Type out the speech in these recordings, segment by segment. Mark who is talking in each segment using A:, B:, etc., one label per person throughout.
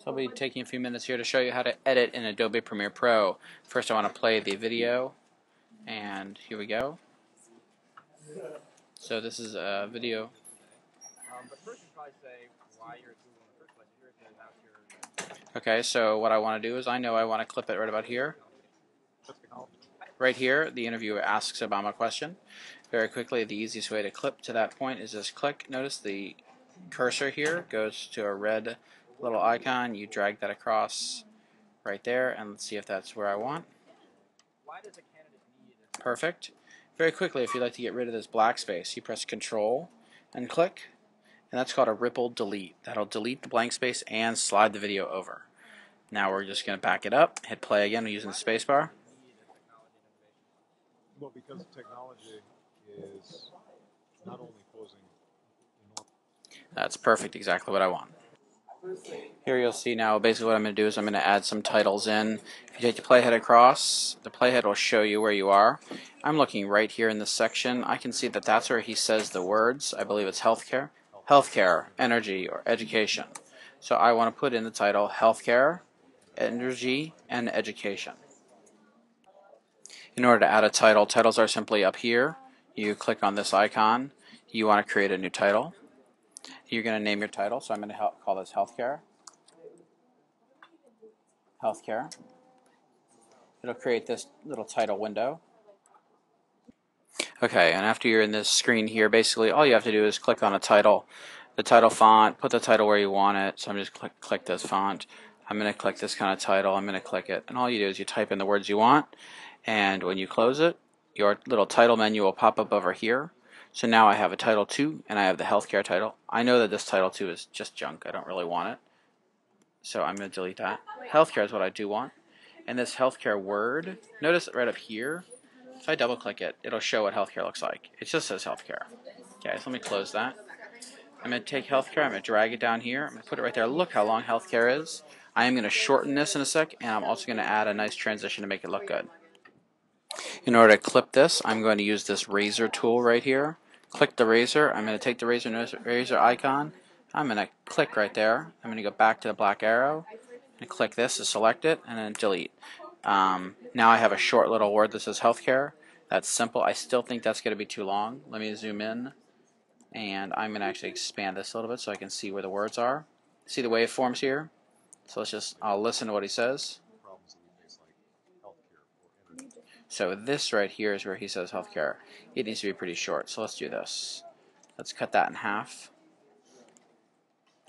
A: So I'll be taking a few minutes here to show you how to edit in Adobe Premiere Pro. First I want to play the video, and here we go. So this is a video.
B: But first you probably say why you're at Google in the first place. You're here to have your...
A: Okay, so what I want to do is I know I want to clip it right about here. Right here, the interviewer asks Obama a question. Very quickly, the easiest way to clip to that point is just click. Notice the cursor here goes to a red little icon. You drag that across right there, and let's see if that's where I want.
B: Why does a candidate need a...
A: Perfect. Very quickly, if you'd like to get rid of this black space, you press Control and click, and that's called a ripple delete. That'll delete the blank space and slide the video over. Now we're just going to back it up, hit play again using the spacebar.
C: Well, because technology is not only posing enormous...
A: That's perfect, exactly what I want. Here you'll see now basically what I'm going to do is I'm going to add some titles in. If you take the playhead across, the playhead will show you where you are. I'm looking right here in this section. I can see that that's where he says the words. I believe it's healthcare, energy, or education. So I want to put in the title healthcare, energy, and education. In order to add a title, titles are simply up here. You click on this icon. You want to create a new title. You're going to name your title, so I'm going to call this Healthcare. Healthcare. It'll create this little title window. Okay, and after you're in this screen here, basically all you have to do is click on a title. The title font, put the title where you want it. So I'm just click this font. I'm going to click this kind of title. I'm going to click it. And all you do is you type in the words you want. And when you close it, your little title menu will pop up over here. So now I have a title 2 and I have the healthcare title. I know that this title 2 is just junk. I don't really want it. So I'm going to delete that. Healthcare is what I do want. And this healthcare word, notice right up here, if I double click it, it'll show what healthcare looks like. It just says healthcare. Okay, so let me close that. I'm going to take healthcare, I'm going to drag it down here, I'm going to put it right there. Look how long healthcare is. I am going to shorten this in a sec, and I'm also going to add a nice transition to make it look good. In order to clip this, I'm going to use this razor tool right here. Click the razor. I'm going to take the razor icon. I'm going to click right there. I'm going to go back to the black arrow and click this to select it and then delete. Now I have a short little word that says healthcare. That's simple. I still think that's going to be too long. Let me zoom in, and I'm going to actually expand this a little bit so I can see where the words are. See the waveforms here? So I'll listen to what he says. So this right here is where he says healthcare. It needs to be pretty short, so let's do this. Let's cut that in half.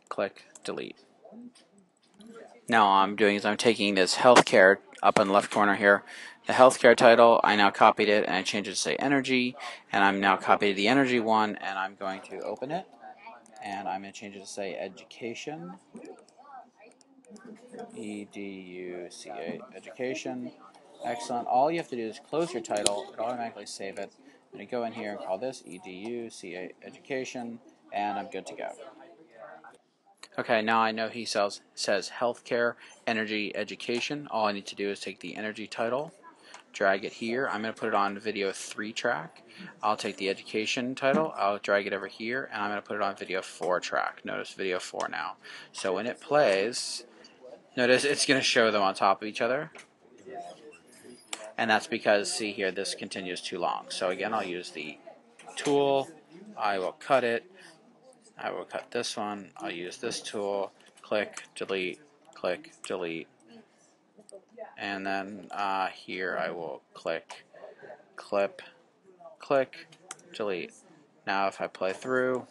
A: Click, delete. Now all I'm doing is I'm taking this healthcare up in the left corner here. The healthcare title, I now copied it and I changed it to say energy, and I'm now copied the energy one, and I'm going to open it, and I'm going to change it to say education. E-D-U-C-A, education. Excellent. All you have to do is close your title. It automatically save it. I'm going to go in here and call this E-D-U-C-A, education, and I'm good to go. Okay, now I know he says healthcare, energy, education. All I need to do is take the energy title, drag it here. I'm going to put it on video 3 track. I'll take the education title, I'll drag it over here, and I'm going to put it on video 4 track. Notice video 4 now. So when it plays, notice it's going to show them on top of each other. And that's because, see here, this continues too long. So again, I'll use the tool. I will cut it. I will cut this one. I'll use this tool. Click, delete, and then here I will click, clip, click, delete. Now if I play through,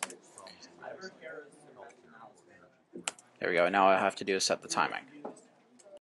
A: there we go. Now all I have to do is set the timing.